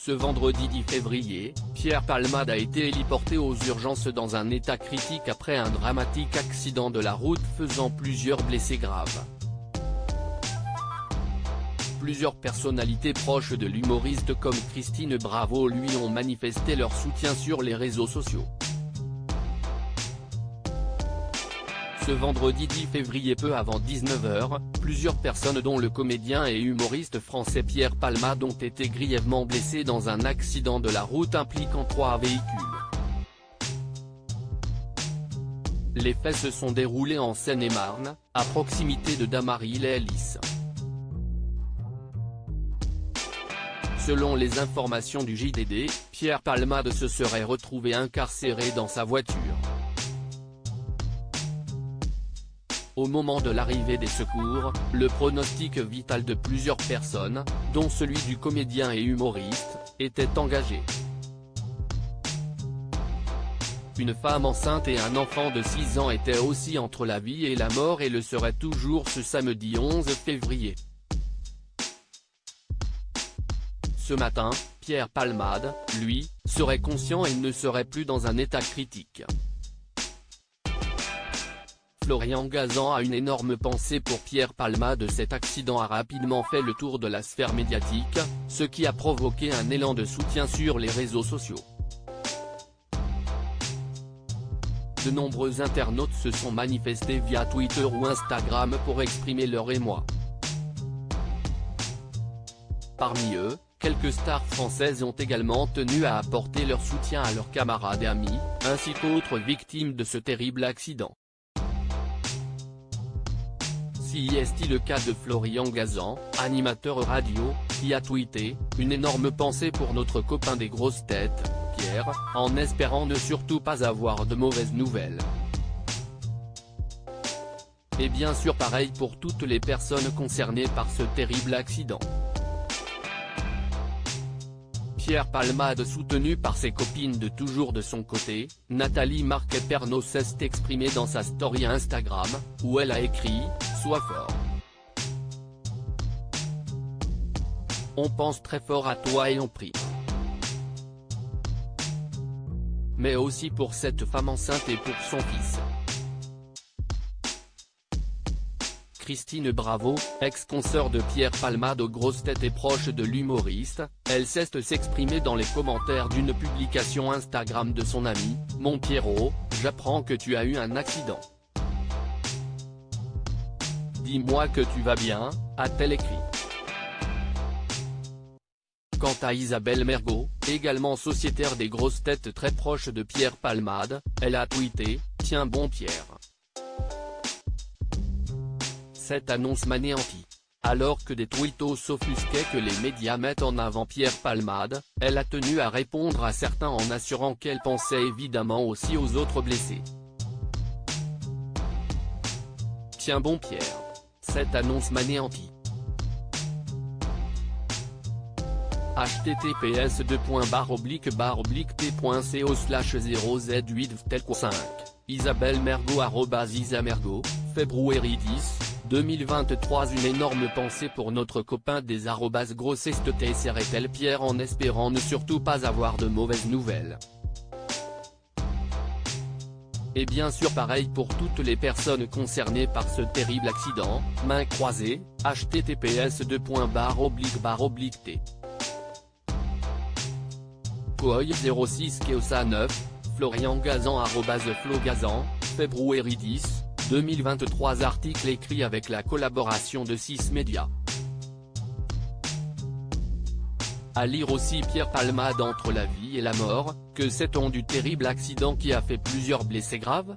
Ce vendredi 10 février, Pierre Palmade a été héliporté aux urgences dans un état critique après un dramatique accident de la route faisant plusieurs blessés graves. Plusieurs personnalités proches de l'humoriste comme Christine Bravo lui ont manifesté leur soutien sur les réseaux sociaux. Ce vendredi 10 février peu avant 19h, plusieurs personnes dont le comédien et humoriste français Pierre Palmade ont été grièvement blessés dans un accident de la route impliquant 3 véhicules. Les faits se sont déroulés en Seine-et-Marne, à proximité de Damary-les-Lys. Selon les informations du JDD, Pierre Palmade se serait retrouvé incarcéré dans sa voiture. Au moment de l'arrivée des secours, le pronostic vital de plusieurs personnes, dont celui du comédien et humoriste, était engagé. Une femme enceinte et un enfant de 6 ans étaient aussi entre la vie et la mort et le seraient toujours ce samedi 11 février. Ce matin, Pierre Palmade, lui, serait conscient et ne serait plus dans un état critique. Florian Gazan a une énorme pensée pour Pierre Palmade. Cet accident a rapidement fait le tour de la sphère médiatique, ce qui a provoqué un élan de soutien sur les réseaux sociaux. De nombreux internautes se sont manifestés via Twitter ou Instagram pour exprimer leur émoi. Parmi eux, quelques stars françaises ont également tenu à apporter leur soutien à leurs camarades et amis, ainsi qu'autres victimes de ce terrible accident. Si est le cas de Florian Gazan, animateur radio, qui a tweeté « Une énorme pensée pour notre copain des grosses têtes, Pierre, en espérant ne surtout pas avoir de mauvaises nouvelles. » Et bien sûr pareil pour toutes les personnes concernées par ce terrible accident. Pierre Palmade soutenu par ses copines de toujours de son côté, Nathalie Marquet-Pernaut s'est exprimée dans sa story Instagram, où elle a écrit « Sois fort. On pense très fort à toi et on prie. » Mais aussi pour cette femme enceinte et pour son fils. Christine Bravo, ex-consoeur de Pierre Palmade aux grosses têtes et proche de l'humoriste, elle s'est exprimée dans les commentaires d'une publication Instagram de son ami « Mon Pierrot, j'apprends que tu as eu un accident. Dis-moi que tu vas bien », a-t-elle écrit. Quant à Isabelle Mergo, également sociétaire des grosses têtes très proche de Pierre Palmade, elle a tweeté « Tiens bon Pierre. Cette annonce m'anéantit. » Alors que des tweetos s'offusquaient que les médias mettent en avant Pierre Palmade, elle a tenu à répondre à certains en assurant qu'elle pensait évidemment aussi aux autres blessés. Tiens bon Pierre. Cette annonce m'anéantit. https://t.co/0z8vtelco5, Isabelle Mergo @isamergo, février 10, 2023. Une énorme pensée pour notre copain des @grossestettsRTL Pierre en espérant ne surtout pas avoir de mauvaises nouvelles. Et bien sûr pareil pour toutes les personnes concernées par ce terrible accident, mains croisées, https://t. Coy 06 Keosa 9, Florian Gazan @flogazan, février 10, 2023. Article écrit avec la collaboration de 6 médias. À lire aussi Pierre Palmade entre la vie et la mort, que sait-on du terrible accident qui a fait plusieurs blessés graves ?